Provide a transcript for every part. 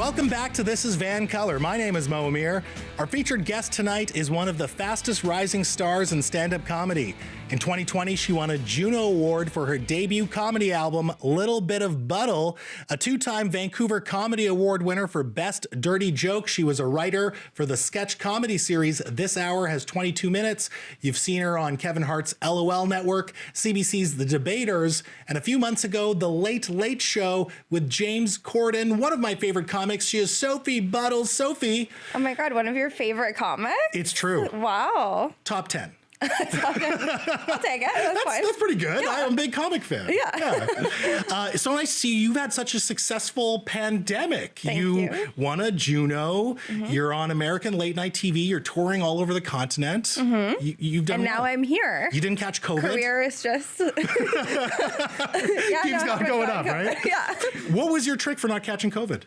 Welcome back to This is VANCOLOUR. My name is Mo Amir. Our featured guest tonight is one of the fastest rising stars in stand-up comedy. In 2020, she won a Juno Award for her debut comedy album, Little Bit of Buddle, a two-time Vancouver Comedy Award winner for Best Dirty Joke. She was a writer for the sketch comedy series This Hour Has 22 Minutes. You've seen her on Kevin Hart's LOL Network, CBC's The Debaters, and a few months ago, The Late Late Show with James Corden, one of my favorite comics. She is Sophie Buddle. Sophie. Oh my God, one of your favorite comics? It's true. Wow. Top 10. I'll take it. That's pretty good. Yeah. I'm a big comic fan. Yeah. So I see you've had such a successful pandemic. Thank you. Won a Juno. You're on American late night TV. You're touring all over the continent. You've done And now I'm here. You didn't catch COVID? Career is just... Keeps going up, right? Yeah. What was your trick for not catching COVID?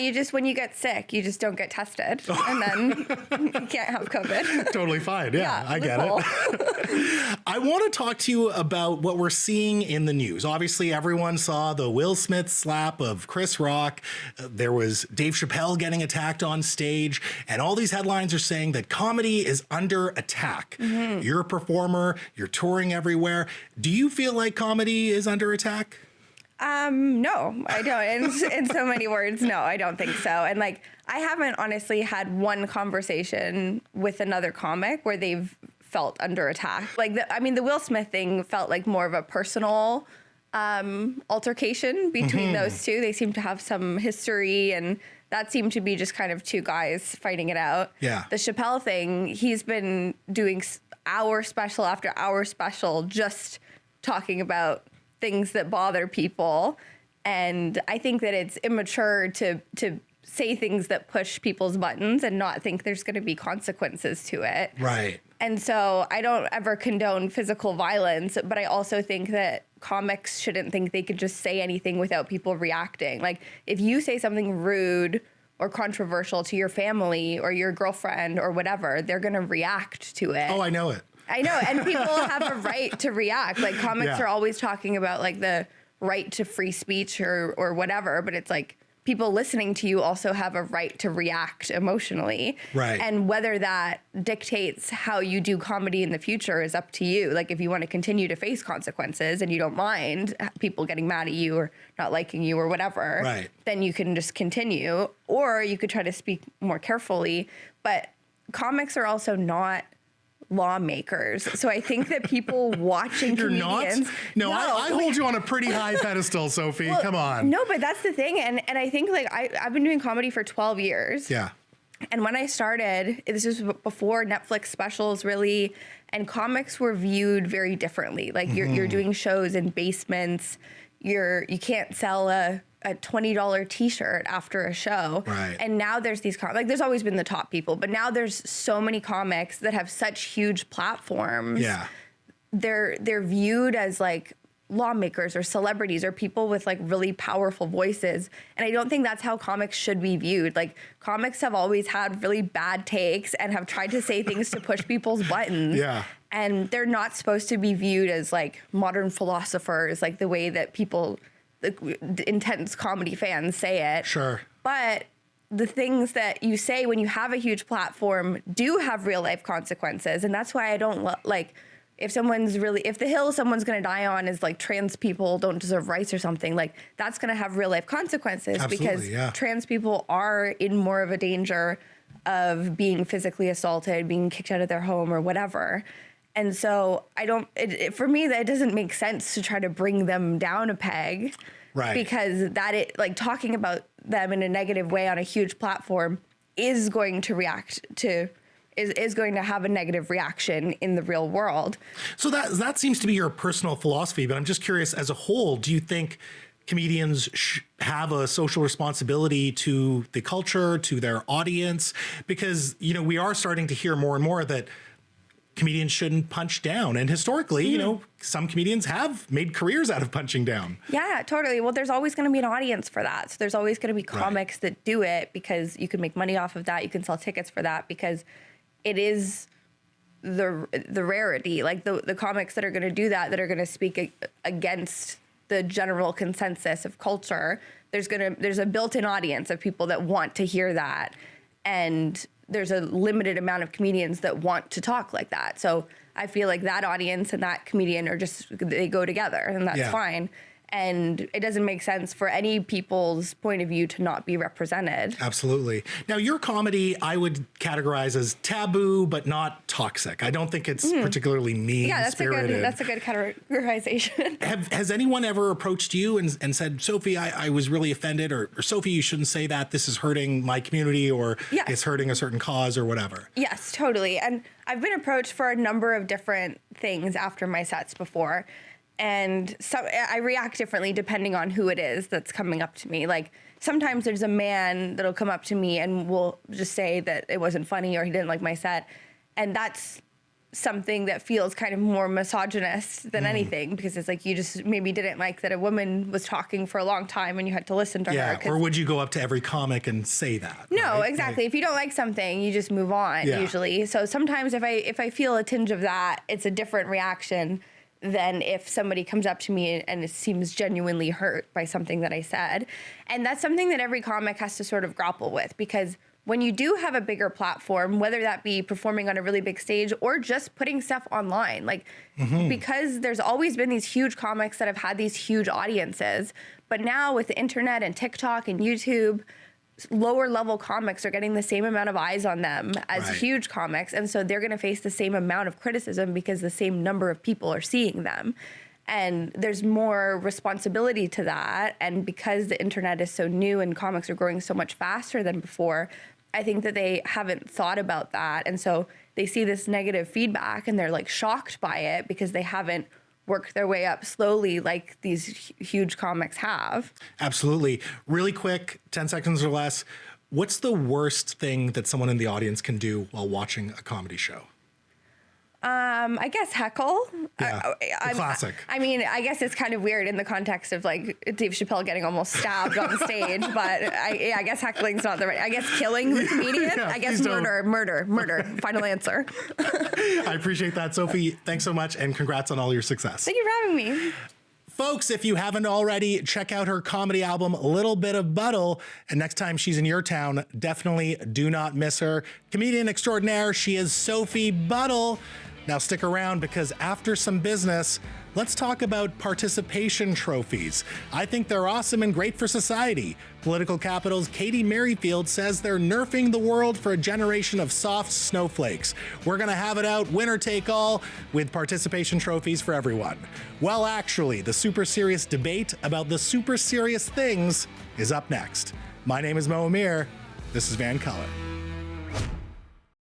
You just, when you get sick, you just don't get tested. And then you can't have COVID. Totally fine. Yeah, I get it. I want to talk to you about what we're seeing in the news. Obviously, everyone saw the Will Smith slap of Chris Rock. There was Dave Chappelle getting attacked on stage. And all these headlines are saying that comedy is under attack. You're a performer. You're touring everywhere. Do you feel like comedy is under attack? No, I don't. In so many words, no, I don't think so. And like, I haven't honestly had one conversation with another comic where they've felt under attack. Like, the Will Smith thing felt like more of a personal altercation between those two. They seem to have some history, and that seemed to be just kind of two guys fighting it out. Yeah. The Chappelle thing, he's been doing hour special after hour special, just talking about things that bother people. And I think that it's immature to say things that push people's buttons and not think there's going to be consequences to it. Right. And so I don't ever condone physical violence, but I also think that comics shouldn't think they could just say anything without people reacting. Like, if you say something rude or controversial to your family or your girlfriend or whatever, they're going to react to it. Oh, I know it. I know, and people have a right to react. Like, comics are always talking about like the right to free speech or whatever, but it's like people listening to you also have a right to react emotionally. Right. And whether that dictates how you do comedy in the future is up to you. Like, if you want to continue to face consequences and you don't mind people getting mad at you or not liking you or whatever, right, then you can just continue, or you could try to speak more carefully. But comics are also not lawmakers. So I think that people watching comedians... Not? No, I hold you on a pretty high pedestal, Sophie. Well, come on. No, but that's the thing. And I think, like, I've been doing comedy for 12 years. Yeah. And when I started, this was before Netflix specials really, and comics were viewed very differently. Like, you're doing shows in basements. You can't sell a $20 t-shirt after a show. Right. And now there's these like, there's always been the top people, but now there's so many comics that have such huge platforms. Yeah. They're viewed as like lawmakers or celebrities or people with like really powerful voices. And I don't think that's how comics should be viewed. Like, comics have always had really bad takes and have tried to say things to push people's buttons. Yeah. And they're not supposed to be viewed as like modern philosophers, like the way that people, the intense comedy fans, say it. Sure. But the things that you say when you have a huge platform do have real life consequences. And that's why I don't like, if the hill someone's going to die on is like trans people don't deserve rights or something, like, that's going to have real life consequences. Absolutely, because trans people are in more of a danger of being physically assaulted, being kicked out of their home or whatever. And so for me, that doesn't make sense to try to bring them down a peg. Right. Because talking about them in a negative way on a huge platform is going to is going to have a negative reaction in the real world. So that seems to be your personal philosophy, but I'm just curious, as a whole, do you think comedians have a social responsibility to the culture, to their audience? Because, we are starting to hear more and more that comedians shouldn't punch down. And historically, some comedians have made careers out of punching down. Yeah, totally. Well, there's always going to be an audience for that. So there's always going to be comics that do it because you can make money off of that. You can sell tickets for that because it is the rarity. Like, the comics that are going to do that, that are going to speak against the general consensus of culture, there's a built-in audience of people that want to hear that. And there's a limited amount of comedians that want to talk like that. So I feel like that audience and that comedian they go together, and that's fine. And it doesn't make sense for any people's point of view to not be represented. Absolutely. Now, your comedy, I would categorize as taboo, but not toxic. I don't think it's particularly mean-spirited. Yeah, that's a good categorization. Has anyone ever approached you and said, Sophie, I was really offended, or Sophie, you shouldn't say that, this is hurting my community, or it's hurting a certain cause or whatever? Yes, totally. And I've been approached for a number of different things after my sets before. And so I react differently depending on who it is that's coming up to me. Like, sometimes there's a man that'll come up to me and will just say that it wasn't funny or he didn't like my set. And that's something that feels kind of more misogynist than anything, because it's like, you just maybe didn't like that a woman was talking for a long time and you had to listen to her. Yeah, or would you go up to every comic and say that? No, right? exactly. If you don't like something, you just move on usually. So sometimes if I feel a tinge of that, it's a different reaction than if somebody comes up to me and it seems genuinely hurt by something that I said. And that's something that every comic has to sort of grapple with, because when you do have a bigger platform, whether that be performing on a really big stage or just putting stuff online, like, because there's always been these huge comics that have had these huge audiences, but now with the internet and TikTok and YouTube, lower level comics are getting the same amount of eyes on them as huge comics. And so they're going to face the same amount of criticism because the same number of people are seeing them. And there's more responsibility to that. And because the internet is so new and comics are growing so much faster than before, I think that they haven't thought about that. And so they see this negative feedback and they're like shocked by it because they haven't work their way up slowly like these huge comics have. Absolutely. Really quick, 10 seconds or less. What's the worst thing that someone in the audience can do while watching a comedy show? I guess heckle. Yeah, classic. I mean, I guess it's kind of weird in the context of like Dave Chappelle getting almost stabbed on stage, but I guess heckling's not the right. I guess killing the comedian. I guess murder. Final answer. I appreciate that, Sophie. Thanks so much, and congrats on all your success. Thank you for having me. Folks, if you haven't already, check out her comedy album, Little Bit of Buddle. And next time she's in your town, definitely do not miss her. Comedian extraordinaire, she is Sophie Buddle. Now stick around, because after some business, let's talk about participation trophies. I think they're awesome and great for society. Political Capital's Katie Merrifield says they're nerfing the world for a generation of soft snowflakes. We're gonna have it out, winner take all, with participation trophies for everyone. Well, actually, the super serious debate about the super serious things is up next. My name is Mo Amir. This is VANCOLOUR.